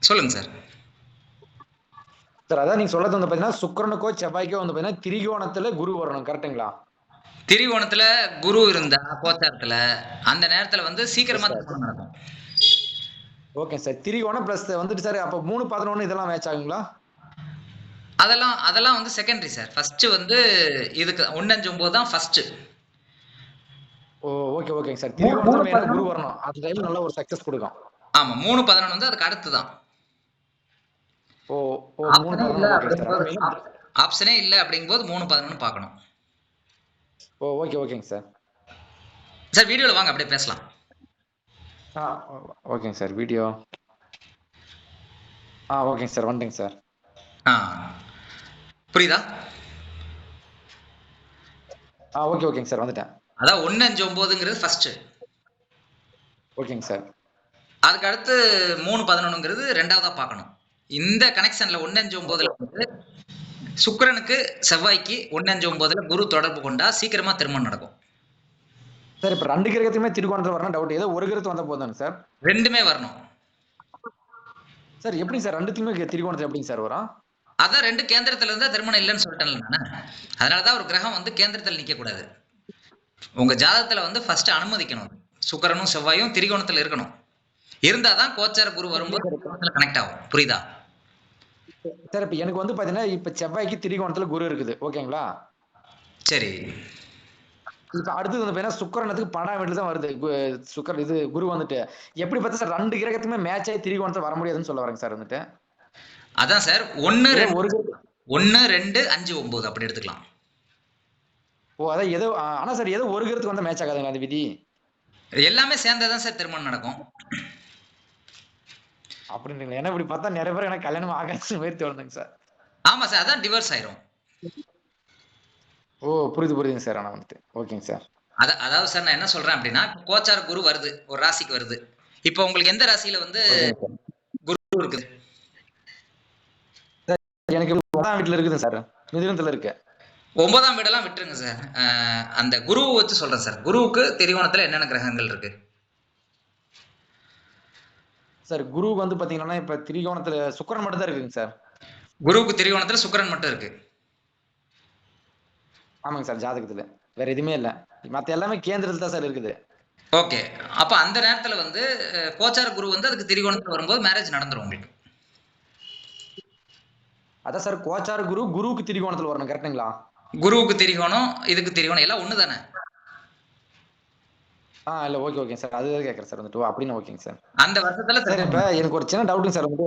சொல்லுங்க sir. Sir அதான் நீங்க சொல்றது வந்து பாத்தீங்கன்னா சுக்கிரனுக்கோ செவ்வாய்க்கோ வந்து பாத்தீங்கன்னா திரிகோணத்துல குரு வரணும் கரெக்ட்டுங்களா? திரிகோணத்துல குரு இருந்தா கோச்சாரத்துல அந்த நேரத்துல வந்து சீக்கிரமா திருமணம் நடக்கும். Okay sir. திரிகோணம் பிளஸ் வந்துட்டு சார் அப்ப 3, 11 இதெல்லாம் மேட்ச் ஆகுங்களா? அதெல்லாம் வந்து செகண்டரி சார். ஃபர்ஸ்ட் வந்து இதுக்கு 1, 5, 9 தான் ஃபர்ஸ்ட். ஓ ஓகே ஓகேங்க சார். திரிகோணத்துல மெயினா குரு வரணும். அந்த டைம்ல நல்ல ஒரு சக்சஸ் கொடுக்கும். ஆமா 3, 11 வந்து அதுக்கு அடுத்து தான். ஓ ஓ 3, 11 ஓகே சார். அப்ப மெயினா ஆப்ஷனே இல்ல அப்படிங்கும்போது 3, 11 பார்க்கணும். ஓ ஓகே ஓகேங்க சார். சார் வீடியோல வாங்க அப்படியே பேசலாம். ஓகேங்க சார். வீடியோ ஓகேங்க சார். வந்துட்டேங்க சார். புரியுதா? ஓகே ஓகேங்க சார். வந்துட்டேன். அதான் 1, 5, 9ங்கிறது ஃபர்ஸ்ட். ஓகேங்க சார். அதுக்கு அடுத்து 3, 11ங்கிறது ரெண்டாவதா பார்க்கணும். இந்த கனெக்ஷன்ல 1, 5, 9ல வந்து சுக்கிரனுக்கு செவ்வாய்க்கு 1, 5, 9ல குரு தொடர்பு கொண்டா சீக்கிரமா திருமணம் நடக்கும். சார் இப்ப 2 கிரகத்துமே திரிகோணத்துல வரணும் டவுட். ஏதோ ஒரு கிரகத்து வந்தா போதும் சார். ரெண்டுமே வரணும். சார் எப்படி சார் ரெண்டுத்துலயுமே திரிகோணத்துல எப்படிங்க சார் வரும்? அதான் 2 கேந்திரத்துல இருந்தா திருமணம் இல்லைன்னு சொல்லிட்டேன்ல நானு. அதனாலதான் ஒரு கிரகம் வந்து கேந்திரத்துல நிக்க கூடாது. உங்க ஜாதகத்துல வந்து ஃபர்ஸ்ட் அனுமதிக்கணும். சுக்கிரனும் செவ்வாயும் திரிகோணத்துல இருக்கணும். இருந்தாதான் கோச்சார குரு வரும்போது திரிகோணத்துல கனெக்ட் ஆகும். புரியுதா? சார் இப்ப எனக்கு வந்து பாத்தீங்கன்னா இப்ப செவ்வாய்க்கு திரிகோணத்துல குரு இருக்குது. ஓகேங்களா? சரி. இப்ப அடுத்தது வந்து பாத்தீங்கன்னா சுக்கிரனுக்கு 12ஆம் வீட்டுல தான் வருது. இது குரு வந்துட்டு. எப்படி பார்த்தா சார் 2 கிரகத்துமே மேட்ச் ஆகி திரிகோணத்துல வர முடியாதுன்னு சொல்ல வரேங்க சார் வந்துட்டு. அதான் சார் 1, ஏதோ 2, ஒரு 1, 2, 5, 9 அப்படி எடுத்துக்கலாம். அதான் ஏதோ ஆனா சார் ஏதோ ஒரு கிரகத்துக்கு வந்தா மேட்ச் ஆகாதுங்க அந்த விதி. எல்லாமே சேர்ந்தாதான் சார் திருமணம் நடக்கும். அப்படின்றீங்களா? ஏன்னா இப்படி பார்த்தா நிறைய பேர் எனக்கு கல்யாணம் ஆகாதுன்னு மாதிரி தோணுதுங்க சார். ஆமா சார் அதான் டிவோர்ஸ் ஆயிரும். ஓ புரியுதுங்க சார். ஆனா வந்துட்டு ஓகேங்க சார். அதாவது சார் நான் என்ன சொல்றேன் அப்படின்னா கோச்சார குரு வருது ஒரு ராசிக்கு வருது. இப்போ உங்களுக்கு எந்த ராசியில வந்து குரு இருக்குது? எனக்கு 9ஆம் வீட்டுல இருக்குது சார். மிதுனத்துல இருக்கு. 9ஆம் வீடெல்லாம் விட்டுருங்க சார். அந்த குருவை வச்சு சொல்றேன் சார். குருவுக்கு திரிகோணத்துல என்னென்ன கிரகங்கள் இருக்கு? சார் குரு வந்து பாத்தீங்கன்னா இப்ப திரிகோணத்துல சுக்கிரன் மட்டும் தான் இருக்குங்க சார். குருவுக்கு திரிகோணத்துல சுக்கிரன் மட்டும் இருக்கு. ஆமாங்க சார் ஜாதகத்துல. வேற எதுவுமே இல்ல. மத்த எல்லாமே கேந்திரத்துல தான் சார் இருக்குது. ஓகே. அப்ப அந்த நேரத்துல வந்து கோச்சார குரு வந்து அதுக்கு திரிகோணத்துல வரும்போது மேரேஜ் நடந்துரும் உங்களுக்கு. அதான் சார் கோச்சார குரு குருவுக்கு திரிகோணத்துல வரணும் கரெக்ட்டுங்களா? குருவுக்கு திரிகோணம் இதுக்கு திரிகோணம் எல்லாம் ஒண்ணு தானே? இல்ல ஓகே சார். அதுதான் கேக்குறேன் சார் வந்துட்டு. அப்படின்னு ஓகேங்க சார். அந்த வருஷத்துல சார் இப்ப எனக்கு ஒரு சின்ன டவுட்டுங்க சார் வந்து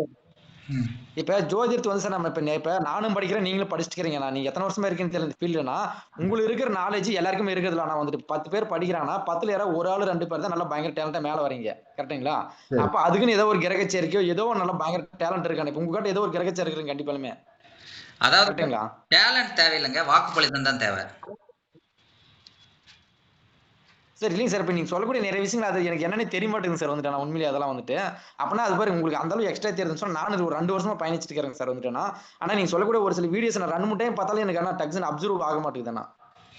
ம். இப்ப ஜோதிடத்து வந்து சார் நம்ம இப்ப நானும் படிக்கிறேன் நீங்களும் படிச்சுட்டு இருக்கீங்க. நீங்க எத்தனை வருஷமா இருக்கீங்கன்னு தெரியல இந்த ஃபீல்டுனா உங்களுக்கு இருக்கிற நாலேஜ் எல்லாருக்குமே இருக்குதுல. ஆனா வந்துட்டு 10 பேர் படிக்கிறாங்கன்னா 10ல யாராவது ஒரு ஆளு 2 பேர் தான் நல்லா பயங்கர டேலண்டா மேல வரீங்க கரெக்ட்டுங்களா? அப்ப அதுக்குன்னு ஏதோ ஒரு கிரக சேர்க்கையோ ஏதோ ஒரு நல்ல பயங்கர டேலண்ட் இருக்கானே. இப்ப உங்ககிட்ட ஏதோ ஒரு கிரக சேர்க்கை இருக்குங்க கண்டிப்பாலுமே. அதாவது கரெக்ட்டுங்களா? டேலண்ட் தேவையில்லைங்க. வாக்குப்பளித்தம் தான் தேவை. சார் இல்லைங்க சார். இப்ப நீங்க சொல்லக்கூடிய நிறைய விஷயங்கள் அது எனக்கு என்னன்னே தெரிய மாட்டேங்குது சார் வந்துட்டு. நான் உண்மையிலேயே அதெல்லாம் வந்துட்டு. அப்பனா அது பாரு உங்களுக்கு அந்த அளவு எக்ஸ்ட்ரா தெரியுதுன்னு சொன்னா நானும் ஒரு 2 வருஷமா பயணிச்சுட்டு இருக்கேன் சார் வந்துட்டு. ஆனா நீங்க சொல்லக்கூடிய ஒரு சில வீடியோஸ் நான் 2, 3 டைம் பார்த்தாலும் எனக்கு ஆனா டக்குன்னு அப்சர்வ் ஆக மாட்டேங்குதுண்ணா.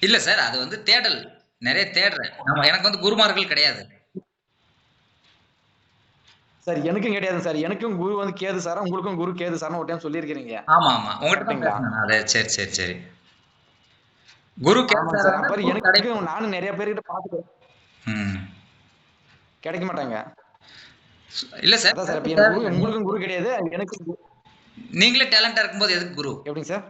இல்ல சார் அது வந்து தேடல். நிறைய தேடுறேன். எனக்கு வந்து குருமார்கள் கிடையாது. சார் எனக்கும் கிடையாது சார். எனக்கும் குரு வந்து கேது சார். உங்களுக்கும் குரு கேது சார்னு ஒரு டைம் சொல்லியிருக்கிறீங்க. ஆமா ஆமா. உங்ககிட்ட தான் கரெக்ட்டுங்களா? பேசினேன். அது சரி சரி சரி. குரு ஆமாங்க கேட்கிறாரு சார். அப்புறம் குரு கடை எனக்கும் நானும் நிறைய பேர்கிட்ட பார்த்துட்டேன். ம். கிடைக்க மாட்டாங்க. இல்ல சார். அதான் சார் இப்ப எனக்கு குரு உங்களுக்கும் குரு கிடையாது. எனக்கும் நீங்களே டேலண்டா இருக்கும்போது எதுக்கு குரு? எப்படிங்க சார்?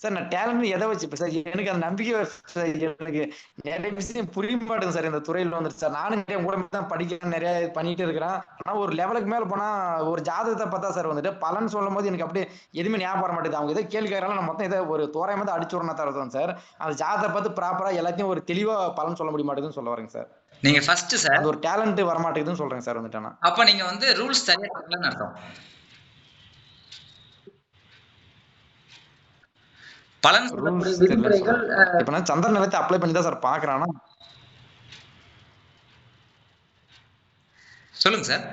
சார் நான் டேலண்ட் எதை வச்சு இப்ப சார் எனக்கு அந்த நம்பிக்கை எனக்கு நிறைய விஷயம் புரிய மாட்டேங்குது சார் இந்த துறையில வந்துட்டு சார். நானும் நிறைய கூட தான் படிக்கிறேன் நிறைய பண்ணிட்டு இருக்கிறேன். ஆனா ஒரு லெவலுக்கு மேல போனா ஒரு ஜாதகத்தை பார்த்தா சார் வந்துட்டு பலன் சொல்லும் போது எனக்கு அப்படியே எதுவுமே ஞாபகம் வர மாட்டேங்குது. அவங்க ஏதோ கேள்வி கேட்கறாங்க நான் மொத்தம் ஏதோ ஒரு தோராயமா தான் அடிச்சு விடணும் தருவேன் சார். அந்த ஜாதகத்தை பார்த்து ப்ராப்பரா எல்லாத்தையும் ஒரு தெளிவா பலன் சொல்ல முடிய மாட்டேங்குதுன்னு சொல்ல வரேங்க சார். நீங்க ஃபர்ஸ்ட் சார். அந்த ஒரு டேலண்ட் வர மாட்டேங்குதுன்னு சொல்றேன் சார் வந்துட்டு. அப்ப நீங்க வந்து ரூல்ஸ் சரியா கட்டலன்னு அர்த்தம். பலன் சொல்லக்கூடிய ரூல்ஸ் தெரியலன்னு விதிமுறைகள் சொல்றேன். இப்ப நான் சந்திர நிலத்தை அப்ளை பண்ணி தான் சார் பாக்குறேன். சொல்லுங்க சார்.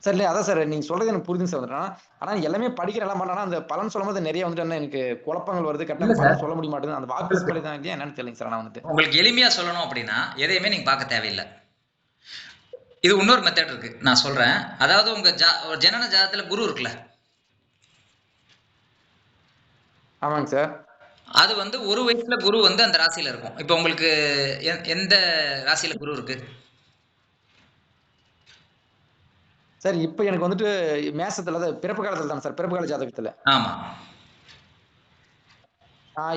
சார் இல்ல அதான் சார் நீங்க சொல்றது எனக்கு புரியுதுங்க சார் வந்துட்டு. ஆனா எல்லாமே படிக்கிற எல்லாம் பண்ணா அந்த பலன் சொல்லும்போது நிறைய வந்துட்டு எனக்கு குழப்பங்கள் வருது. கரெக்டா பலன் சொல்ல முடிய மாட்டேங்குது. அந்த வாக்கு தான் இல்லையா என்னன்னு தெரியலங்க சார். நான் வந்துட்டு உங்களுக்கு எளிமையா சொல்லணும் அப்படின்னா எதையுமே நீங்க பார்க்க தேவையில்லை. இது இன்னொரு மெத்தட் இருக்கு, நான் சொல்றேன். அதாவது உங்க ஜனன ஜாதத்துல குரு இருக்குல்ல, ஆமாங்க சார். அது வந்து ஒரு வயசுல குரு வந்து அந்த ராசியில இருக்கும். இப்ப உங்களுக்கு எந்த ராசியில குரு இருக்கு? சார் இப்ப எனக்கு வந்துட்டு மேசத்துல பிறப்பு காலத்துல தான் சார், பிறப்பு கால ஜாதகத்துல. ஆமா,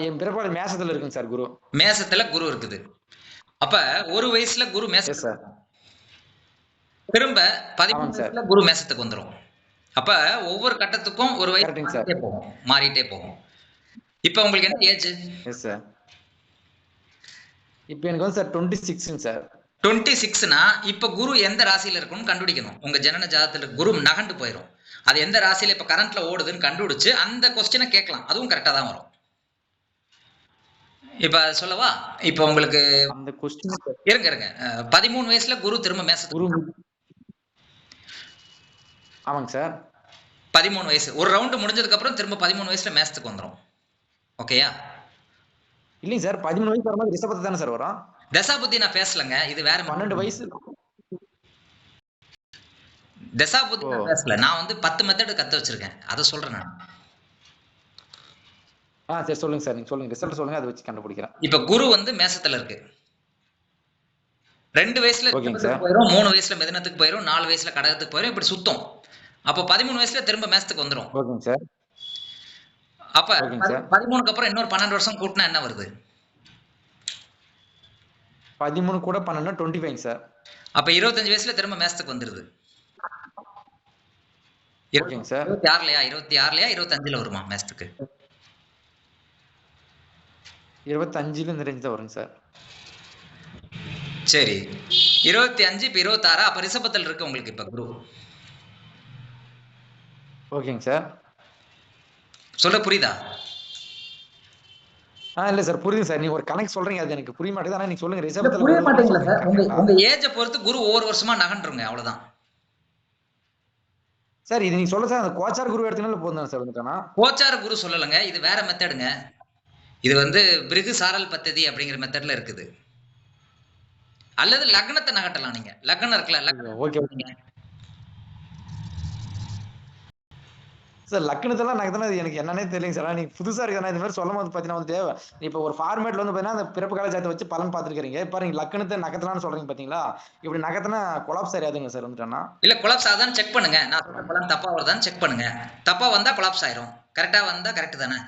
என் பிறப்பு கால மேசத்துல இருக்குங்க சார் குரு. மேசத்துல குரு இருக்குது. அப்ப ஒரு வயசுல குரு எஸ் மேசத்துல சார். இருக்கும். திரும்ப 13 ஆமாங்க சார். வயசுல குரு மேசத்துக்கு வந்துரும். அப்ப ஒவ்வொரு கட்டத்துக்கும் ஒரு வயசு கரெக்ட்டுங்க சார். மாறிட்டே போகும், மாறிட்டே போகும். இப்ப உங்களுக்கு என்ன ஏஜ்? Yes sir. இப்ப எனக்கு வந்து சார் 26ங்க சார். 26னா இப்ப குரு எந்த ராசியில இருக்கும்னு கண்டுபிடிக்கணும். உங்க ஜனன ஜாதத்துல குரு நகண்டு போயிடும். அது எந்த ராசியில இப்ப கரண்ட்ல ஓடுதுன்னு கண்டுபிடிச்சு அந்த கொஸ்டினை கேட்கலாம். அதுவும் கரெக்டா தான் வரும். இப்ப சொல்லவா? இப்ப உங்களுக்கு அந்த கொஸ்டின் இருங்க இருங்க 13 வயசுல குரு திரும்ப மேசத்துக்கு. குரு. ஆமாங்க சார். 13 வயசு ஒரு ரவுண்டு முடிஞ்சதுக்கு அப்புறம் திரும்ப 13 வயசுல மேசத்துக்கு வந்துரும். ஓகேயா? இல்லைங்க சார், 13 வயசு வரும்போது ரிஷபத்தை தானே சார் வரும்? தசாபுத்தி நான் பேசலங்க, இது வேற 12 வயசு. தசாபுத்தி நான் பேசல. நான் வந்து 10 மெத்தட் கத்து வச்சிருக்கேன், அதை சொல்றேன் நான். சரி சொல்லுங்க சார், நீங்க சொல்லுங்க, ரிசல்ட் சொல்லுங்க, அதை வச்சு கண்டுபிடிக்கிறேன். இப்ப குரு வந்து மேசத்துல இருக்கு. 2 வயசுல ஓகேங்க சார். போயிரும், 3 வயசுல மிதனத்துக்கு போயிரும், 4 வயசுல கடகத்துக்கு போயிரும், இப்படி சுத்தம். அப்போ 13 வயசுல திரும்ப மேசத்துக்கு வந்துரும். ஓகேங்க சார். அப்ப 13க்கு அப்புறம் இன்னொரு 12 வருஷம் கூட்டினா என்ன வருது? 13 கூட 12 25 சார். அப்ப 25 வயசுல திரும்ப மேசத்துக்கு வந்துருது. ஓகேங்க சார். 26லயா 25ல வருமா மேசத்துக்கு? 25ல இந்த ரேஞ்ச் தான் வருங்க சார். சரி, 25 இப்ப 26, அப்ப ரிஷபத்தில் இருக்கு உங்களுக்கு இப்ப குரு. ஓகேங்க சார். சொல்ல புரியுதா? இல்ல சார், புரியுது சார், நீங்க ஒரு கணக்கு சொல்றீங்க, அது எனக்கு புரிய மாட்டேங்குது. ஆனா நீங்க சொல்லுங்க, ரிஷபத்துல புரிய மாட்டேங்குது சார். உங்க ஏஜை பொறுத்து குரு ஒவ்வொரு வருஷமா நகண்டுருங்க, அவ்வளவுதான் சார். இது நீங்க சொல்ல சார், அந்த கோச்சார் குரு எடுத்தீங்கன்னா போதும் சார் வந்துட்டானா? கோச்சார குரு சொல்லலங்க, இது வேற மெத்தடுங்க. இது வந்து பிருகு சாரல் பத்ததி அப்படிங்கிற மெத்தட்ல இருக்குது. அல்லது லக்னத்தை நகட்டலாம். நீங்க லக்னம் இருக்குல்ல, ஓகே சார். லக்னத்தெல்லாம் நகர்த்தினா அது எனக்கு என்னன்னே தெரியலைங்க சார். நீங்க புதுசா இருக்கு. இந்த மாதிரி சொல்லும் போது பாத்தீங்கன்னா வந்துட்டு இப்ப ஒரு ஃபார்மேட்ல வந்து பாத்தீங்கன்னா அந்த பிறப்பு கால ஜாதகத்தை வச்சு பலன் பாத்துருக்கீங்க. இப்ப நீங்க லக்னத்தை நகர்த்தலாம்னு சொல்றீங்க பாத்தீங்களா? இப்படி நகர்த்தினா கொலாப்ஸ் ஆயிடுங்க சார் வந்துட்டானா? இல்ல, கொலாப்ஸ் ஆகுதான்னு செக் பண்ணுங்க. நான் சொல்ற பலன் தப்பா வருதான்னு செக் பண்ணுங்க. தப்பா வந்தா கொலாப்ஸ் ஆயிரும், கரெக்டா வந்தா கரெக்ட் தானே?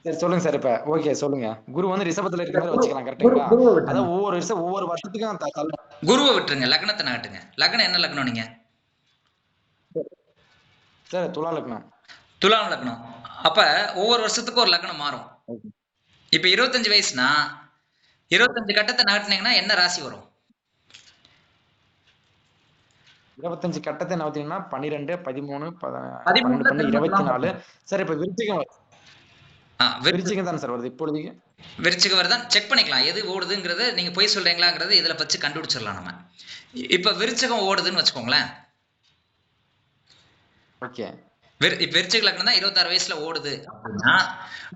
சரி சொல்லுங்க சார். இப்ப ஓகே சொல்லுங்க. குரு வந்து ரிஷபத்துல இருக்கிற மாதிரி வச்சுக்கலாம், கரெக்ட்டுங்களா? அதான் ஒவ்வொரு வருஷத்துக்கும் குருவை விட்டுருங்க, லக்னத்தை நகட்டுங்க. லக்னம் என்ன லக்னம் நீங்க? சார் துலா லக்னம். துலாம் லக்னம். அப்ப ஒவ்வொரு வருஷத்துக்கும் ஒரு லக்னம் மாறும். இப்ப 25 வயசுனா 25 கட்டத்தை நகட்டினீங்கன்னா என்ன ராசி வரும்? 25 கட்டத்தை நகர்த்தீங்கன்னா 12, 13, 12, 24. சார் இப்ப விருச்சிகம் தானே சார் வருது இப்பொழுதுக்கு? விருச்சிகம் வருதான் செக் பண்ணிக்கலாம், எது ஓடுதுங்கிறது. நீங்க போய் சொல்றீங்களாங்கிறது இதுல வச்சு கண்டுபிடிச்சிடலாம் நம்ம. இப்ப விருச்சிகம் ஓடுதுன்னு வச்சுக்கோங்களேன். ஓகே. விருச்சிக லக்னம் தான் 26 வயசுல ஓடுது அப்படின்னா,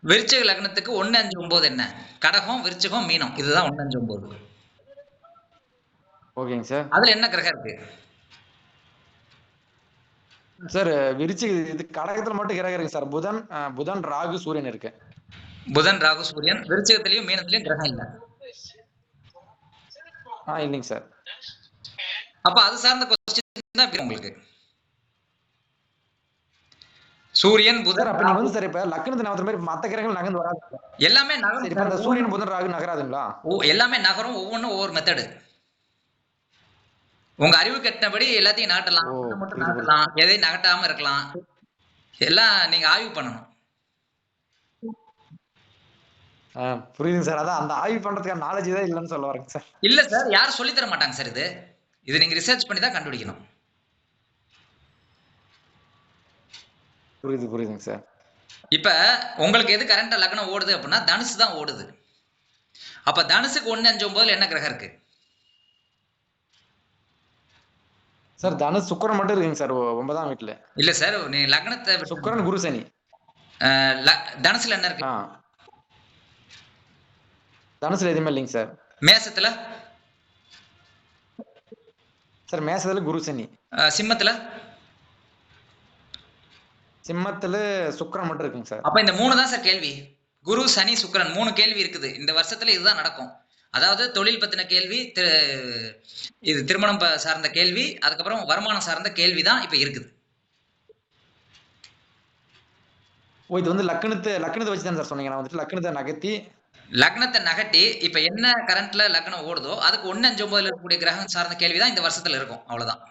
விருச்சிக லக்னத்துக்கு 1, 5, 9 என்ன? கடகம், விருச்சிகம், மீனம், இதுதான் 1, 5, 9. ஓகேங்க சார். அதுல என்ன கிரகம் இருக்கு சார்? விருச்சிக இது கடகத்துல மட்டும் கிரகம் இருக்கு சார். புதன், ராகு, சூரியன் இருக்கு. புதன், ராகு, சூரியன். விருச்சிகத்திலயும் மீனத்திலயும் கிரகம் இல்ல. இல்லைங்க சார். அப்ப அது சார்ந்த கொஸ்டின் தான் உங்களுக்கு. சூரியன், புதன். அப்ப நீங்க வந்து சார் இப்ப லக்னத்தை நகர்த்துற மாதிரி மத்த கிரகங்கள் நகர்ந்து வராது. எல்லாமே நகரும். இப்ப அந்த சூரியன், புதன், ராகு நகராதுங்களா? எல்லாமே நகரும், ஒவ்வொன்றும் ஒவ்வொரு மெத்தடு. உங்க அறிவு கட்டினபடி எல்லாத்தையும் நகட்டலாம், மட்டும் நகட்டலாம், எதையும் நகட்டாம இருக்கலாம். எல்லாம் நீங்க ஆய்வு பண்ணணும். புரியுதுங்க சார். அதான் அந்த ஆய்வு பண்றதுக்கான நாலேஜ் தான் இல்லைன்னு சொல்ல வரேங்க சார். இல்ல சார், யாரும் சொல்லி தர மாட்டாங்க சார். இது நீங்க ரிசர்ச் பண்ணி தான் கண்டுபிடிக்கணும். புரியுதுங்க சார். இப்ப உங்களுக்கு எது கரண்டா லக்னம் ஓடுது அப்படின்னா தனுசு தான் ஓடுது. அப்ப தனுசுக்கு 1, 5, 9 என்ன கிரகம் இருக்கு சார்? தனுஷ் சுக்கிரன் மட்டும் இருக்குங்க சார் 9ஆம் வீட்டுல. இல்ல சார், நீ லக்னத்தை சுக்கிரன், குரு, சனி. தனுசுல என்ன இருக்கு? தனுசுல எதுவுமே இல்லைங்க சார். மேசத்துல சார் மேசத்துல குரு சனி. சிம்மத்துல சிம்மத்துல சுக்கிரன் மட்டும் இருக்குங்க சார். அப்ப இந்த 3 தான் சார் கேள்வி. குரு சனி சுக்கிரன் 3 கேள்வி இருக்குது. இந்த வருஷத்துல இதுதான் நடக்கும். அதாவது தொழில் பத்தின கேள்வி, இது திருமணம் சார்ந்த கேள்வி, அதுக்கப்புறம் வருமானம் சார்ந்த கேள்வி தான் இப்ப இருக்குது. ஓ, இது வந்து லக்னத்தை வச்சு தான் சார் சொன்னீங்க. நான் வந்துட்டு லக்னத்தை நகட்டி இப்ப என்ன கரண்ட்ல லக்னம் ஓடுதோ அதுக்கு 1-5-9 இருக்கக்கூடிய கிரகம் சார்ந்த கேள்விதான் இந்த வருஷத்துல இருக்கும். அவ்வளவுதான்.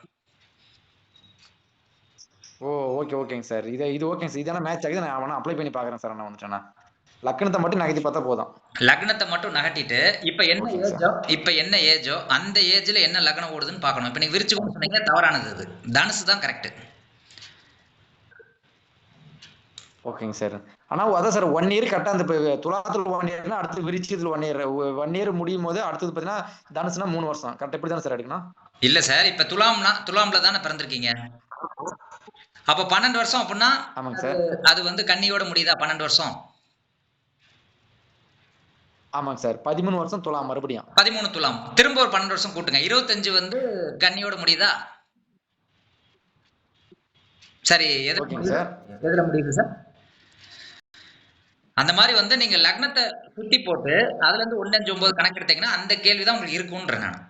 ஓ, ஓகேங்க சார். இது ஓகேங்க சார். இதான மேட்ச் ஆகுது. நான் அவனை அப்ளை பண்ணி பாக்குறேன் சார். நான் வந்துட்டேன்னா லக்னத்தை மட்டும் நகர்த்தி பார்த்தா போதும். லக்னத்தை மட்டும் நகட்டிட்டு இப்ப என்ன ஏஜோ அந்த ஏஜ்ல என்ன லக்னம் ஓடுதுன்னு பார்க்கணும். இப்ப நீங்க விருச்சிகம் சொன்னீங்க, தவறானது. அது தனுசு தான் கரெக்ட். ஓகேங்க சார். ஆனா அதான் சார் 1 இயர் கரெக்டா அந்த துலாத்துல 1 இயர்னா அடுத்து விருச்சிகத்துல 1 இயர் 1 இயர் முடியும் போது அடுத்தது பாத்தீங்கன்னா தனுசுனா 3 வருஷம். கரெக்டா இப்படி தானே சார் எடுக்கணும்? இல்ல சார், இப்ப துலாம்ல தானே பிறந்திருக்கீங்க. அப்ப 12 வருஷம் அப்படின்னா ஆமாங்க சார். அது வந்து கன்னியோட முடியுதா 12 வருஷம்? ஆமாங்க சார். 13 வருஷம் துலாம், மறுபடியும் 13 துலாம், திரும்ப ஒரு 12 வருஷம் கூட்டுங்க. 25 வந்து கன்னியோட முடியுதா? சரி, எதுல முடியுது சார்? அந்த மாதிரி வந்து நீங்க லக்னத்தை சுட்டி போட்டு அதுல இருந்து 1-5-9 கணக்கு எடுத்தீங்கன்னா அந்த கேள்விதான் உங்களுக்கு இருக்கும்ன்றேன் நான்.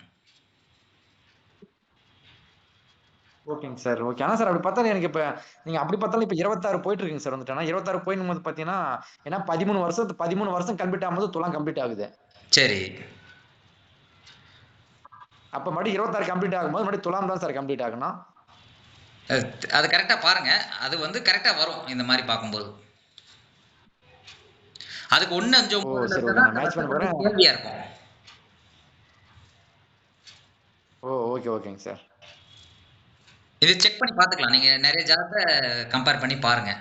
ஓகேங்க சார். ஓகே. ஆனா சார் அப்படி பார்த்தா எனக்கு இப்ப நீங்க அப்படி பார்த்தாலும் இப்ப 26 போயிட்டு இருக்குங்க சார். வந்துட்டேன்னா 26 போயிடும் பாத்தீங்கன்னா, ஏன்னா 13 வருஷம் கம்ப்ளீட் ஆகும்போது துலாம் கம்ப்ளீட் ஆகுது. சரி, அப்ப மறுபடியும் 26 கம்ப்ளீட் ஆகும்போது மறுபடியும் துலாம் தான் சார் கம்ப்ளீட் ஆகணும். அது கரெக்டா பாருங்க. அது வந்து கரெக்டா வரும் இந்த மாதிரி பார்க்கும்போது. அதுக்கு 1-5-9 மேட்ச் பண்ண போறேன். கேள்வியா இருக்கும். ஓகேங்க சார். இது செக் பண்ணி பார்த்துக்கலாம். நீங்க நிறைய ஜாதகத்தை கம்பேர் பண்ணி பாருங்க.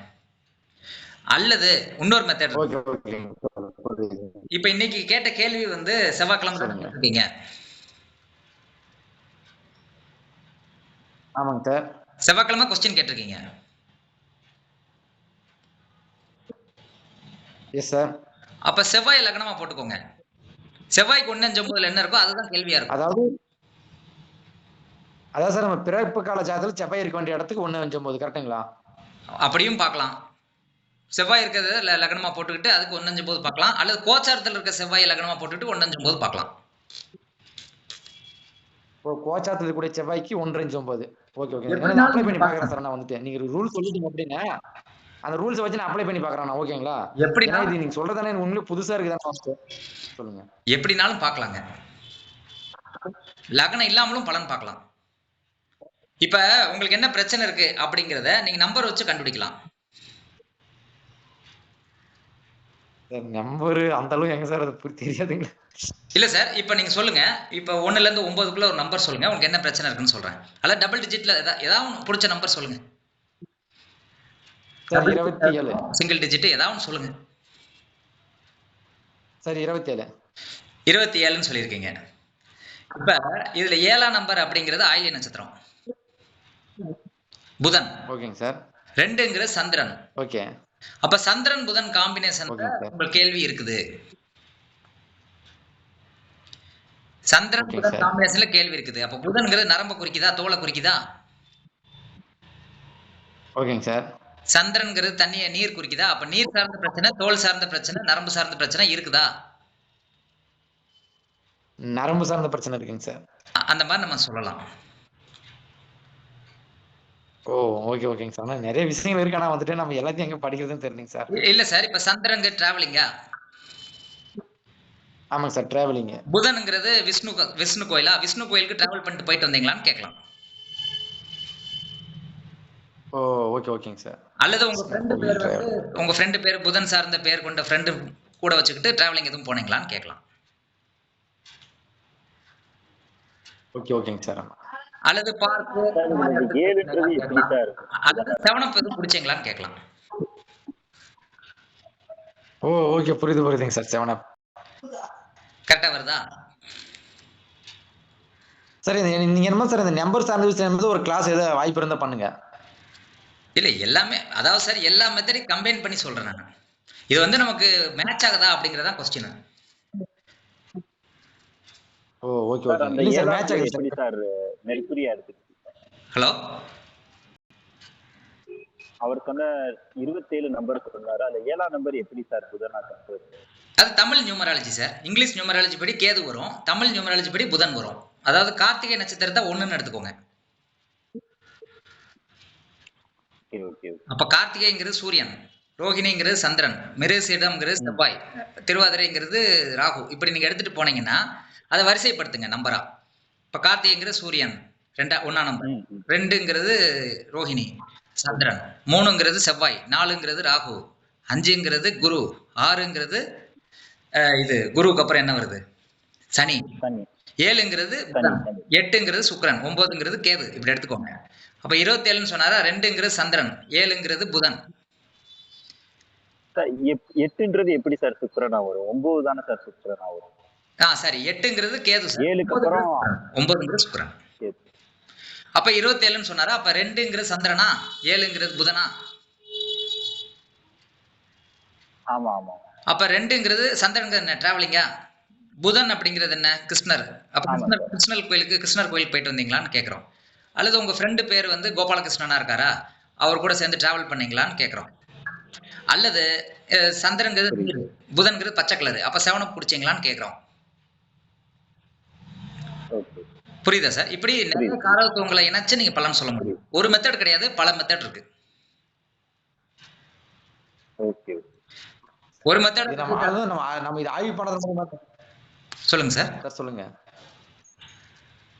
அல்லது இன்னொரு மெத்தட். இப்ப இன்னைக்கு கேட்ட கேள்வி வந்து செவ்வாய்க்கிழமை இருக்கீங்க. ஆமாங்க சார். செவ்வாய்க்கிழமை கொஸ்டின் கேட்டிருக்கீங்க. Yes sir. அப்ப செவ்வாய் லக்னமா போட்டுக்கோங்க. செவ்வாய்க்கு 1-5-9 என்ன இருக்கோ அதுதான் கேள்வியா இருக்கும். அதாவது சார் நம்ம பிறப்பு கால ஜாதகத்துல செவ்வாய் இருக்க வேண்டிய இடத்துக்கு 1-5-9 கரெக்ட்டுங்களா? அப்படியும் பார்க்கலாம். செவ்வாய் இருக்கிறத லக்னமா போட்டுக்கிட்டு அதுக்கு 1-5-9 பார்க்கலாம். அல்லது கோச்சாரத்தில் இருக்க செவ்வாய் லக்னமா போட்டுக்கிட்டு 1-5-9 பார்க்கலாம். கோச்சாரத்தில் இருக்கக்கூடிய செவ்வாய்க்கு 1-5-9. ஓகே. நான் அப்ளை பண்ணி பார்க்கறேன் சார். நான் வந்துட்டு நீங்க ரூல் சொல்லிட்டீங்க அப்படின்னா அந்த ரூல்ஸ் வச்சு நான் அப்ளை பண்ணி பார்க்கறேன். ஓகேங்களா? ஏன்னா இது நீங்க சொல்றதானே எனக்கு உண்மையிலே புதுசா இருக்குதா? சொல்லுங்க. எப்படினாலும் பார்க்கலாங்க. லக்னம் இல்லாமலும் பலன் பார்க்கலாம். இப்ப உங்களுக்கு என்ன பிரச்சனை இருக்கு அப்படிங்கறத நீங்க நம்பர் வச்சு கண்டுபிடிக்கலாம். நம்பர் அந்த அளவு எங்க சார் அது தெரியாதுங்க. இல்ல சார், இப்ப நீங்க சொல்லுங்க. இப்ப 1ல இருந்து 9க்குள்ள ஒரு நம்பர் சொல்லுங்க. உங்களுக்கு என்ன பிரச்சனை இருக்குன்னு சொல்றேன். அல்ல டபுள் டிஜிட்ல ஏதாவது பிடிச்ச நம்பர் சொல்லுங்க. 27. சிங்கிள் டிஜிட் ஏதாவது சொல்லுங்க. சார் 27. 27ன்னு சொல்லியிருக்கீங்க. இப்ப இதுல 7ஆம் நம்பர் அப்படிங்கிறது ஆயில்ய நட்சத்திரம், புதன். ஓகேங்க சார். 2ங்கிறது சந்திரன். ஓகே. அப்ப சந்திரன் புதன் காம்பினேஷன் உங்களுக்கு கேள்வி இருக்குது. சந்திரன் புதன் காம்பினேஷன்ல கேள்வி இருக்குது. அப்ப புதன்ங்கிறது நரம்ப குறிக்குதா, தோலை குறிக்குதா? ஓகேங்க சார். சந்திரன்ங்கிறது தண்ணிய நீர் குறிக்குதா? அப்ப நீர் சார்ந்த பிரச்சனை, தோல் சார்ந்த பிரச்சனை, நரம்பு சார்ந்த பிரச்சனை இருக்குதா? நரம்பு சார்ந்த பிரச்சனை இருக்குங்க சார். அந்த மாதிரி நம்ம சொல்லலாம். ஓகேங்க சார். நிறைய விஷயங்கள் இருக்கு. ஆனா வந்துட்டு நம்ம எல்லாத்தையும் எங்க படிக்கிறதுன்னு தெரியலங்க சார். இல்ல சார், இப்ப சந்திரங்க டிராவலிங்கா? ஆமாங்க சார், டிராவலிங். புதன்ங்கிறது விஷ்ணு கோயிலா? விஷ்ணு கோயிலுக்கு டிராவல் பண்ணிட்டு போயிட்டு வந்தீங்களான்னு கேட்கலாம். ஓகேங்க சார். அல்லது உங்க ஃப்ரெண்டு பேர் புதன் சார்ந்த பேர் கொண்ட ஃப்ரெண்டு கூட வச்சுக்கிட்டு டிராவலிங் எதுவும் போனீங்களான்னு கேட்கலாம். ஓகேங்க சார். அல்லது பார்க் அல்லது செவனப் எதுவும் பிடிச்சீங்களான்னு கேட்கலாம். ஓகே, புரியுதுங்க சார். செவனப் கரெக்டா வருதா? சரி, நீங்க என்னமோ சார் இந்த நம்பர் சார்ந்த விஷயம் ஒரு கிளாஸ் ஏதாவது வாய்ப்பு இருந்தா பண்ணுங்க. இல்ல எல்லாமே, அதாவது சார் எல்லா மெத்தடையும் கம்பைன் பண்ணி சொல்றேன் நான். இது வந்து நமக்கு மேட்ச் ஆகுதா அப்படிங்கறதா கொஸ்டின். ஓ! ஓகே, சார் ஓகேங்க. அந்த இல்லைங்க சார் 7ஆம் மேட்ச் நம்பர் ஆகுது சார். எப்படி சார் மெர்க்குரியா இருக்கு? ஹலோ. அவர் சொன்ன 27 நம்பர் சொன்னாரு. அந்த 7ஆம் நம்பர் எப்படி சார் புதனா கன்வெர்ட்? அது Tamil numerology sir. English numerology படி கேது வரும், தமிழ் நியூமராலஜி படி புதன் வரும். அதாவது கார்த்திகை நட்சத்திரத்தை 1ன்னு எடுத்துக்கோங்க. Okay, okay. அப்ப கார்த்திகைங்கிறது சூரியன், ரோகிணிங்கிறது சந்திரன், மிருகசீடம்ங்கிறது ம். செவ்வாய், திருவாதிரைங்கிறது ராகு. இப்படி நீங்க எடுத்துட்டு போனீங்கன்னா அதை வரிசைப்படுத்துங்க நம்பரா. இப்ப கார்த்திகைங்கிறது சூரியன் 1ஆம் நம்பர், ம், ம். 2ங்கிறது ரோஹிணி சந்திரன், 3ங்கிறது செவ்வாய், 4ங்கிறது ராகு, 5ங்கிறது குரு, 6ங்கிறது இது குருவுக்கு அப்புறம் என்ன வருது? சனி, சனி, 7ங்கிறது சனி, புதன், சனி. 8ங்கிறது சுக்கிரன், 9ங்கிறது கேது. இப்படி எடுத்துக்கோங்க. அப்ப 27ன்னு சொன்னாரா, 2ங்கிறது சந்திரன், 7ங்கிறது புதன். சார் 8ன்றது எப்படி சார் சுக்கிரனா வரும்? 9 தானே சார் சுக்கிரனா வரும்? சரி, 8ங்கிறது கேது சார், 7க்கு அப்புறம் 9ங்கிறது சுக்கிரன். கேது. அப்ப 27ன்னு சொன்னாரா, அப்ப 2ங்கிறது சந்திரனா, 7ங்கிறது புதனா? ஆமா, ஆமா. அப்ப 2ங்கிறது சந்திரன்கிறது என்ன? டிராவலிங்கா? புதன் அப்படிங்கிறது என்ன? கிருஷ்ணர். அப்ப ஆமா சார். கிருஷ்ணர் கோயிலுக்கு போயிட்டு வந்தீங்களான்னு கேட்கிறோம். அல்லது உங்க ஃப்ரெண்டு பேர் வந்து கோபாலகிருஷ்ணனா இருக்காரா, அவர் கூட சேர்ந்து டிராவல் பண்ணீங்களான்னு கேட்கிறோம். அல்லது சந்திரன்கிறது புரியுது. நீர், புதன்கிறது பச்சை கலரு, அப்ப 7up குடிச்சீங்களான்னு கேட்கிறோம். ஓகே. புரியுதா சார்? இப்படி நிறைய புரியுது. காரகத்துவங்களை இணைச்சு நீங்க பலன் சொல்ல முடியும். புரியுது. ஒரு மெத்தட் கிடையாது, பல மெத்தட் இருக்கு. ஓகே. ஒரு இது மெத்தட் நம்ம இத ஆய்வு பண்ணது மூலமா சொல்லுங்க சார். சார் சொல்லுங்க.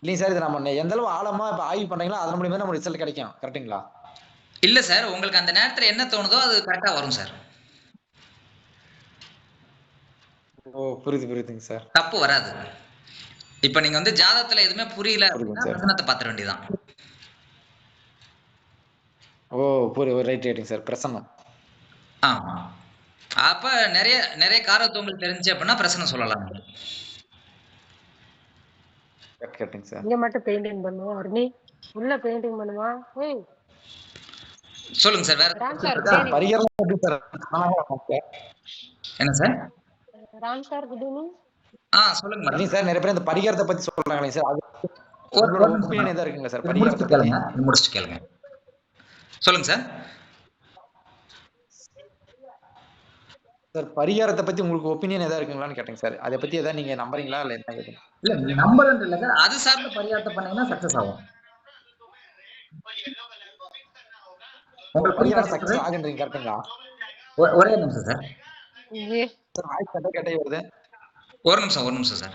இல்லைங்க சார், இது நம்ம எந்த அளவு ஆழமா இப்ப ஆய்வு பண்றீங்களோ அதன் மூலியமா நம்ம ரிசல்ட் கிடைக்கும். கரெக்ட்டுங்களா? இல்ல சார், உங்களுக்கு அந்த நேரத்துல என்ன தோணுதோ அது கரெக்டா வரும் சார். ஓ! புரியுது, புரியுதுங்க சார். தப்பு வராது. இப்ப நீங்க வந்து ஜாதகத்துல எதுவுமே புரியல புரியுதுங்க அப்படின்னா சார். பிரசனத்தை பாத்திர வேண்டியதுதான். ஓ! ரைட், ரைட்டுங்க சார். பிரசன்னம். ஆமா. அப்ப நிறைய நிறைய காரகத்துவங்கள் தெரிஞ்சு அப்படின்னா பிரசனம் சொல்லலாம். கரெக்ட்டுங்க சார். இங்க மட்டும் பெயிண்டிங் பண்ணுவோம். அருணி உள்ள பெயிண்டிங் பண்ணுமா? ஏய் சொல்லுங்க சார். வேற ராம் சார் இருக்கா? குட் பரிகாரம் எப்படி சார்? என்ன sir? Ram sir good evening. சொல்லுங்க மேடம். இல்லைங்க சார், நிறைய பேர் இந்த பரிகாரத்தை பத்தி சொல்றாங்களே சார். அது உங்களோட ஒப்பீனியன் எதா இருக்குங்களா சார்? பரிகாரத்தை பத்தி. முடிச்சுட்டு கேளுங்க. சொல்லுங்க சார். சார் பரிகாரத்தை பத்தி உங்களுக்கு ஒப்பீனியன் எதா இருக்குங்களான்னு கேட்டேங்க சார். அதை பத்தி எதாவது நீங்க நம்புறீங்களா இல்ல என்ன ஏதுன்னு? இல்ல நம்பலன்னு இல்ல சார், அது சார்ந்த பரிகாரத்தை பண்ணீங்கன்னா சக்சஸ் ஆகும். உங்களுக்கு பரிகாரம் சக்சஸ் ஆகுன்றீங்க கரெக்ட்டுங்களா? ஒரே நிமிஷம் சார். சார் வாய்ஸ் கட்டே வருது. ஒரு நிமிஷம் சார்.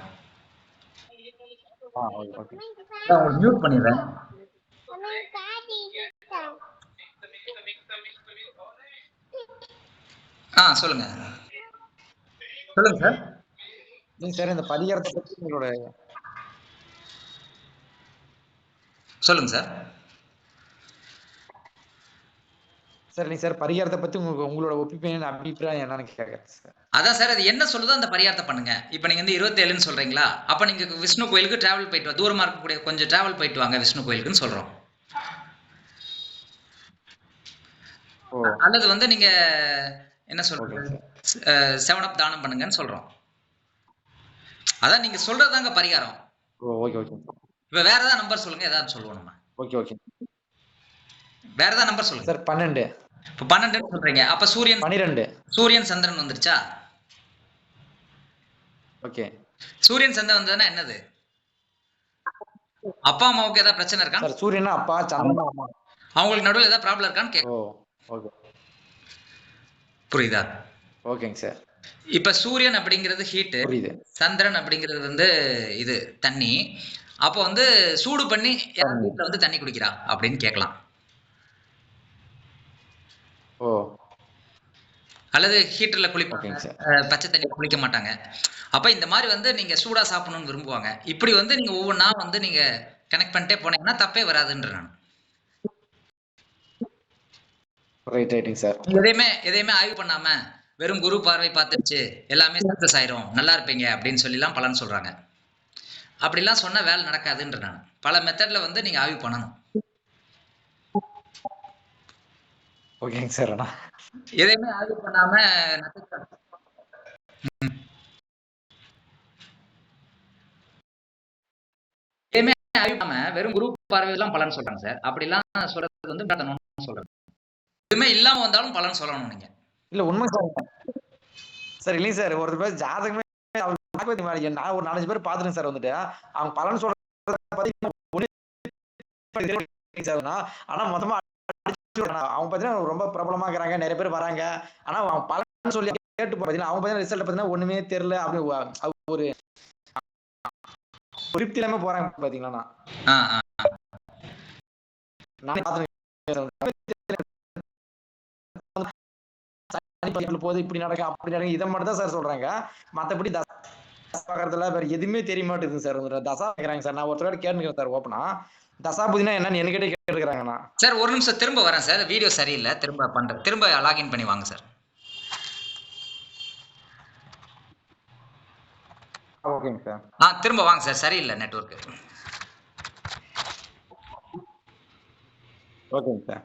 ஓகே. நான் உங்களுக்கு மியூட் பண்ணிடுறேன். சொல்லுங்க. சொல்லுங்க சார். இல்லைங்க சார், இந்த பரிகாரத்தை பத்தி உங்களோட சொல்லுங்க சார். சார் இல்லைங்க சார், பரிகாரத்தை பத்தி உங்களோட ஒப்பீனியன் அபிப்பிராயம் என்னன்னு கேட்கறேன் சார். அதான் சார், அது என்ன சொல்லுதோ அந்த பரிகாரத்தை பண்ணுங்க. இப்ப நீங்க வந்து 27ன்னு சொல்றீங்களா, அப்ப நீங்க விஷ்ணு கோயிலுக்கு டிராவல் போயிட்டு வா, தூரமா இருக்கக்கூடிய கொஞ்சம் டிராவல் போயிட்டு வாங்க விஷ்ணு கோயிலுக்குன்னு சொல்றோம். அல்லது வந்து நீங்க என்ன சொல்றீங்க, 7up தானம் பண்ணுங்கன்னு சொல்றோம். அதான் நீங்க சொல்றதுதாங்க பரிகாரம். ஓகே. இப்ப வேற ஏதாவது நம்பர் சொல்லுங்க, ஏதாவது சொல்லுவோம் நம்ம. ஓகே. வேற ஏதாவது நம்பர் சொல்லுங்க சார். 12. இப்ப 12ன்னு சொல்றீங்க, அப்ப 12. சூரியன் சந்திரன் வந்துருச்சா? ஓகே. சூரியன் சந்திரன் வந்ததுன்னா என்னது? அப்பா அம்மாவுக்கு ஏதாவது பிரச்சனை இருக்கா? சார் சூரியனா அப்பா, சந்திரனா அம்மா. அவங்களுக்கு நடுவுல ஏதாவது ப்ராப்ளம் இருக்கான்னு கேட்க. ஓகே. புரியுதா? ஓகேங்க சார். இப்ப சூரியன் அப்படிங்கிறது ஹீட், சந்திரன் அப்படிங்கிறது வந்து இது தண்ணி. அப்போ வந்து சூடு பண்ணி வீட்டுல வந்து தண்ணி குடிக்கிறா அப்படின்னு கேட்கலாம். அல்லது ஹீட்டர்ல குளிப்பாங்க, பச்சை தண்ணி குளிக்க மாட்டாங்க. அப்ப இந்த மாதிரி வந்து நீங்க சூடா சாப்பிடணும்னு விரும்புவாங்க. இப்படி வந்து நீங்க ஒவ்வொன்றா வந்து நீங்க கனெக்ட் பண்ணிட்டே போனீங்கன்னா தப்பே வராதுன்ற நான். Writing sir. எதையுமே ஆய்வு பண்ணாம வெறும் குரு பார்வை பார்த்துச்சு எல்லாமே சக்சஸ் ஆயிரும், நல்லா இருப்பீங்க அப்படின்னு சொல்லிலாம் பலன் சொல்றாங்க. அப்படிலாம் சொன்னா வேலை நடக்காதுன்ற நான். பல மெத்தட்ல வந்து நீங்க ஆய்வு பண்ணணும். ஓகேங்க சார். எதையுமே ஆய்வு பண்ணாம வெறும் குரு பார்வையெல்லாம் பலன் சொல்றாங்க சார். அப்படிலாம் சொல்றது வந்து பிரார்த்தனைன்னு சொல்றாங்க. எதுவுமே இல்லாம வந்தாலும் பலன் சொல்லணும் நீங்க. இல்ல உண்மை சார். சார் இல்லைங்க சார். ஒரு பேர் ஜாதகமே அவர் பார்க்கவே மாட்டேங்குது. நான் ஒரு 4, 5 பேர் பார்த்துட்டேன் சார் வந்துட்டு. அவங்க பலன் சொல்றத பார்த்தீங்கன்னா சார் ஆனா மொத்தமா அவங்க பார்த்தீங்கன்னா ரொம்ப பிரபலமா இருக்கிறாங்க. நிறைய பேர் வராங்க. ஆனா அவங்க பலன் சொல்லி கேட்டு பார்த்தீங்கன்னா அவங்க பார்த்தீங்கன்னா ரிசல்ட் பார்த்தீங்கன்னா ஒண்ணுமே தெரியல அப்படி ஒரு திருப்தி இல்லாம போறாங்க பாத்தீங்களா. ஆ, ஆ. நானே போது இப்படி நடக்க அப்படி நடக்க இதை மட்டும் தான் சார் சொல்றாங்க. மத்தபடி தசாபாக்கிறதுல வேற எதுவுமே தெரிய மாட்டேங்குது சார். தசா கேக்குறாங்க சார். நான் ஒருத்தரோட கேட்டுக்கிறேன் சார் ஓப்பனா. தசாபுதினா என்னன்னு என்கிட்ட கேட்டுக்கிறாங்கண்ணா. சார் ஒரு நிமிஷம் திரும்ப வரேன் சார். வீடியோ சரியில்லை. திரும்ப பண்றேன். திரும்ப லாகின் பண்ணி வாங்க சார். ஓகேங்க சார். திரும்ப வாங்க சார். சரியில்லை நெட்வொர்க். ஓகேங்க சார்.